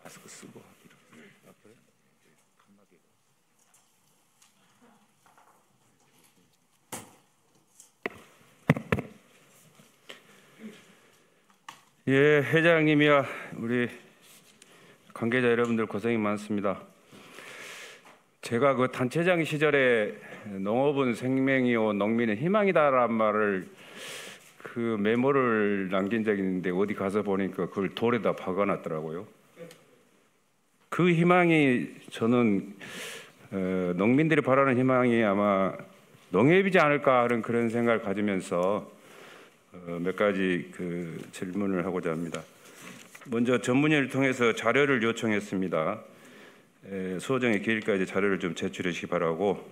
마스크 쓰고 예, 회장님이야 우리 관계자 여러분들 고생이 많습니다. 제가 그 단체장 시절에 농업은 생명이요 농민은 희망이다라는 말을 그 메모를 남긴 적이 있는데 어디 가서 보니까 그걸 돌에다 박아놨더라고요. 그 희망이 저는 농민들이 바라는 희망이 아마 농협이지 않을까 하는 그런 생각을 가지면서 몇 가지 그 질문을 하고자 합니다. 먼저 전문위를 통해서 자료를 요청했습니다. 소정의 기일까지 자료를 좀 제출해 주시기 바라고.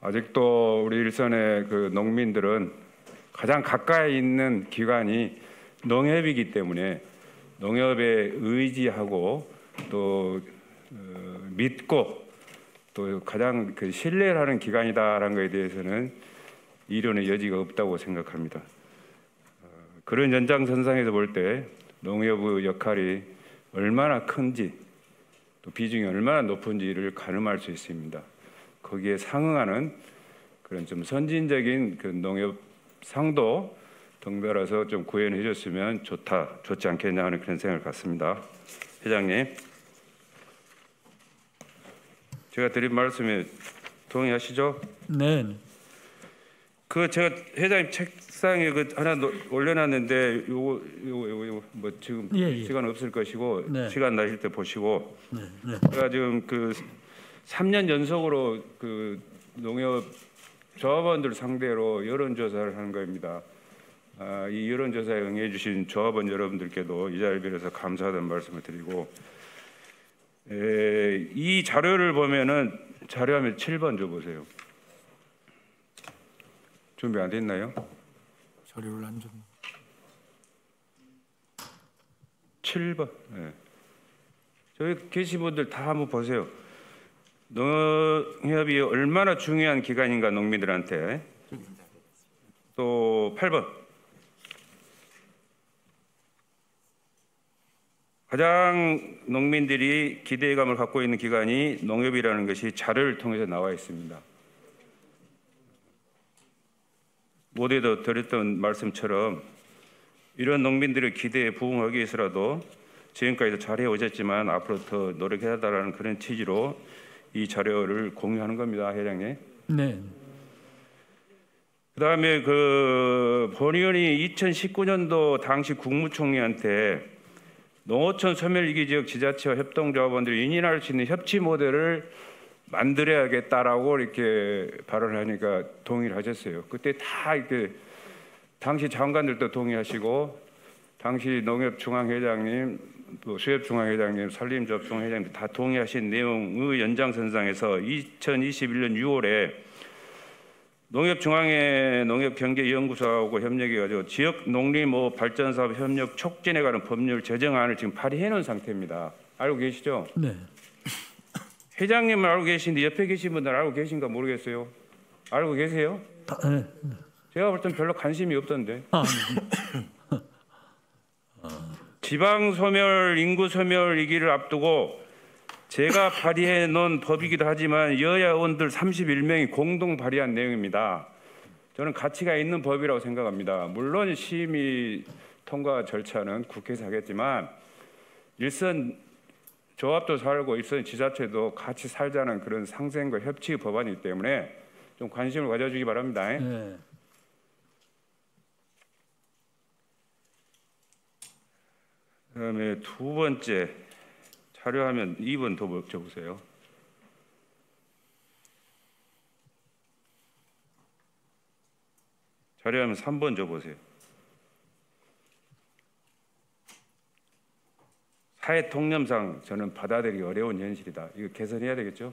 아직도 우리 일선의 그 농민들은 가장 가까이 있는 기관이 농협이기 때문에 농협에 의지하고 또 믿고 또 가장 그 신뢰를 하는 기관이다라는 것에 대해서는 이론의 여지가 없다고 생각합니다. 그런 연장선상에서 볼 때 농협의 역할이 얼마나 큰지 또 비중이 얼마나 높은지를 가늠할 수 있습니다. 거기에 상응하는 그런 좀 선진적인 그 농협 상도 덩달아서 좀 구현해 줬으면 좋지 않겠냐 하는 그런 생각을 갖습니다. 회장님, 제가 드린 말씀에 동의하시죠? 네. 그 제가 회장님 책상에 그 하나 올려놨는데 요거 뭐 지금 시간 없을 것이고 네. 시간 나실 때 보시고. 네. 제가 지금 그 3년 연속으로 그 농협 조합원들 상대로 여론조사를 하는 겁니다. 이 여론조사에 응해주신 조합원 여러분들께도 이 자리를 빌어서 감사하다는 말씀을 드리고, 이 자료를 보면은 자료화면 7번 줘보세요. 준비 안 됐나요? 자료를 안 줬네. 7번. 네. 저기 계신 분들 다 한번 보세요. 농협이 얼마나 중요한 기관인가 농민들한테. 또 8번. 가장 농민들이 기대감을 갖고 있는 기관이 농협이라는 것이 자료를 통해서 나와 있습니다. 모두에도 드렸던 말씀처럼 이런 농민들의 기대에 부응하기 위해서라도 지금까지도 잘해 오셨지만 앞으로 더 노력해야 한다는 그런 취지로 이 자료를 공유하는 겁니다, 회장님. 네. 그다음에 그 본 의원이 2019년도 당시 국무총리한테 농어촌 소멸위기 지역 지자체와 협동조합원들이 인인할 수 있는 협치 모델을 만들어야겠다라고 이렇게 발언을 하니까 동의를 하셨어요. 그때 다 이렇게 당시 장관들도 동의하시고 당시 농협중앙회장님, 또 수협중앙회장님, 산림조합중앙회장님 다 동의하신 내용의 연장선상에서 2021년 6월에 농협중앙회 농협경제연구소하고 협력해가지고 지역 농림호 발전사업 협력 촉진에 관한 법률 제정안을 지금 발의해 놓은 상태입니다. 알고 계시죠? 네. 회장님은 알고 계신데 옆에 계신 분들 알고 계신가 모르겠어요. 알고 계세요? 네. 제가 볼 땐 별로 관심이 없던데. 네. 지방 소멸, 인구 소멸 위기를 앞두고 제가 발의해 놓은 법이기도 하지만 여야 의원들 31명이 공동 발의한 내용입니다. 저는 가치가 있는 법이라고 생각합니다. 물론 심의 통과 절차는 국회에서 하겠지만 일선 조합도 살고 일선 지자체도 같이 살자는 그런 상생과 협치의 법안이기 때문에 좀 관심을 가져주기 바랍니다. 네. 그다음에 두 번째 자료화면 2번 더 적으세요. 자료화면 3번 줘보세요. 사회 통념상 저는 받아들이기 어려운 현실이다. 이거 개선해야 되겠죠?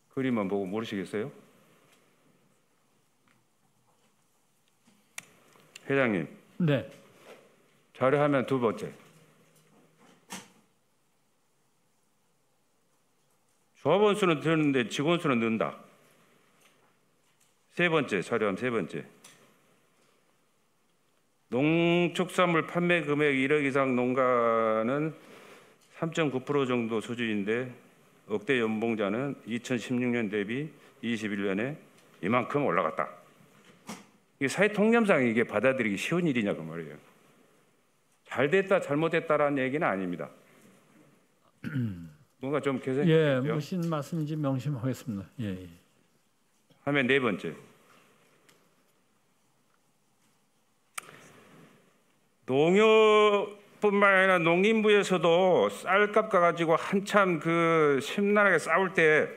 그림만 보고 모르시겠어요? 회장님. 네. 자료화면 두 번째. 조합원 수는 드는데 직원 수는 는다. 세 번째, 자료화면 세 번째. 농축산물 판매 금액 1억 이상 농가는 3.9% 정도 수준인데 억대 연봉자는 2016년 대비 21년에 이만큼 올라갔다. 이게 사회 통념상 이게 받아들이기 쉬운 일이냐 그 말이에요. 잘 됐다 잘못됐다라는 얘기는 아닙니다. 뭔가 좀 개선이 예, 되죠? 무슨 말씀인지 명심하겠습니다. 예. 하면 네 번째. 농협뿐만 아니라 농림부에서도 쌀값 가지고 한참 그 심란하게 싸울 때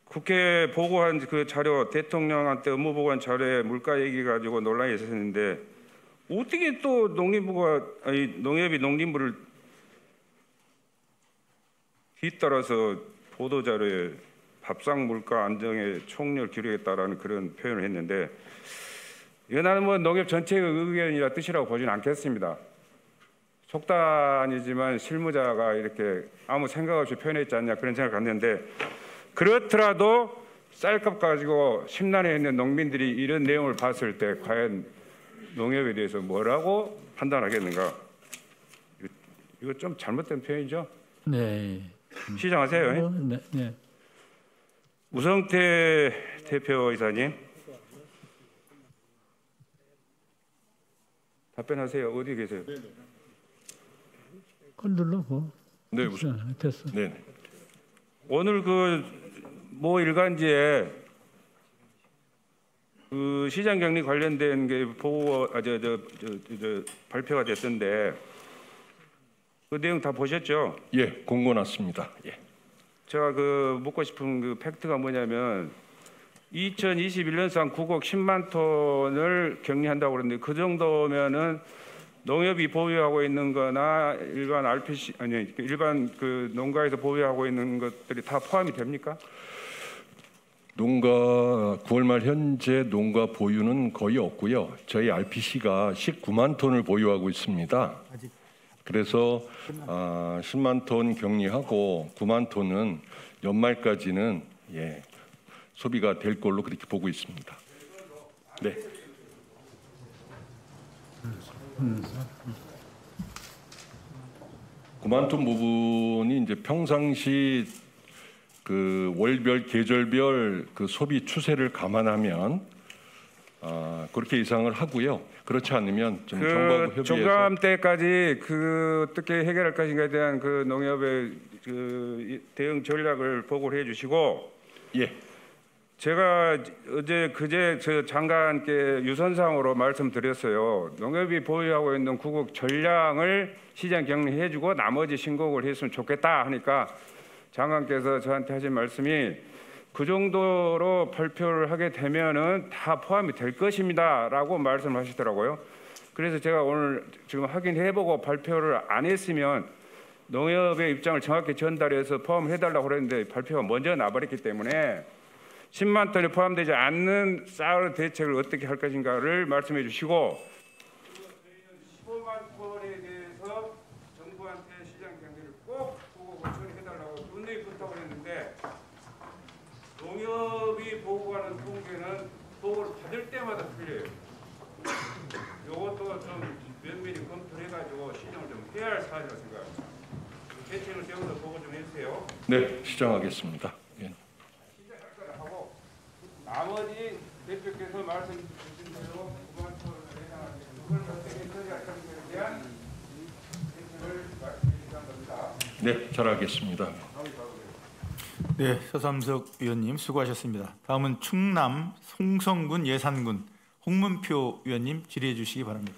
국회 보고한 그 자료, 대통령한테 업무 보고한 자료에 물가 얘기 가지고 논란이 있었는데 어떻게 또 농협이 농림부를 뒤따라서 보도 자료에 밥상 물가 안정에 총력 기울이겠다라는 그런 표현을 했는데 이건 나는 뭐 농협 전체의 의견이라 뜻이라고 보지는 않겠습니다. 속단이지만 실무자가 이렇게 아무 생각 없이 표현했지 않냐 그런 생각을 갖는데 그렇더라도 쌀값 가지고 심란해있는 농민들이 이런 내용을 봤을 때 과연 농협에 대해서 뭐라고 판단하겠는가? 이거 좀 잘못된 표현이죠? 네. 시정하세요. 네. 네. 우성태 대표이사님 답변하세요. 어디 계세요? 그걸 눌러보. 네, 됐어. 네. 오늘 그 모 일간지에 그 시장 격리 관련된 게 보고 발표가 됐던데 그 내용 다 보셨죠? 예, 공고 났습니다. 예. 제가 그 묻고 싶은 그 팩트가 뭐냐면 2021년상 국ок 10만 톤을 격리한다고 그러는데 그 정도면은 농협이 보유하고 있는 거나 일반 RPC 아니 일반 그 농가에서 보유하고 있는 것들이 다 포함이 됩니까? 농가 9월 말 현재 농가 보유는 거의 없고요. 저희 RPC가 19만 톤을 보유하고 있습니다. 그래서 10만 톤 격리하고 9만 톤은 연말까지는 소비가 될 걸로 그렇게 보고 있습니다. 네. (9만 톤) 부분이 이제 평상시 그 월별 계절별 그 소비 추세를 감안하면 그렇게 예상을 하고요. 그렇지 않으면 좀 정부하고 협의해서 종감 때까지 그 어떻게 해결할 것인가에 대한 그 농협의 그 대응 전략을 보고를 해주시고 예. 제가 어제 그제 저 장관께 유선상으로 말씀드렸어요. 농협이 보유하고 있는 구국 전량을 시장 격리해주고 나머지 신고를 했으면 좋겠다 하니까 장관께서 저한테 하신 말씀이 그 정도로 발표를 하게 되면은 다 포함이 될 것입니다라고 말씀하시더라고요. 그래서 제가 오늘 지금 확인해보고 발표를 안 했으면 농협의 입장을 정확히 전달해서 포함해달라고 그랬는데 발표가 먼저 나버렸기 때문에 10만 톤이 포함되지 않는 쌀 대책을 어떻게 할 것인가를 말씀해 주시고 저희는 15만 톤에 대해서 정부한테 시장 경기를 꼭 보고 처리해달라고 분명히 부탁을 했는데 농협이 보고하는 통계는 보고를 받을 때마다 틀려요. 이것도 좀 면밀히 검토를 해가지고 시정을 좀 해야 할 사안이라고 생각합니다. 대책을 세워서 보고 좀 해주세요. 네, 시정하겠습니다. 예. 하고 나머지 대표께서 말씀 주신 대로 9만 톤을 해당하는 그걸 어떻게 처리할 것인가에 대한 대책을 말씀해 주시는 겁니다. 네, 잘하겠습니다. 네, 서삼석 위원님 수고하셨습니다. 다음은 충남 송성군 예산군 홍문표 위원님 질의해 주시기 바랍니다.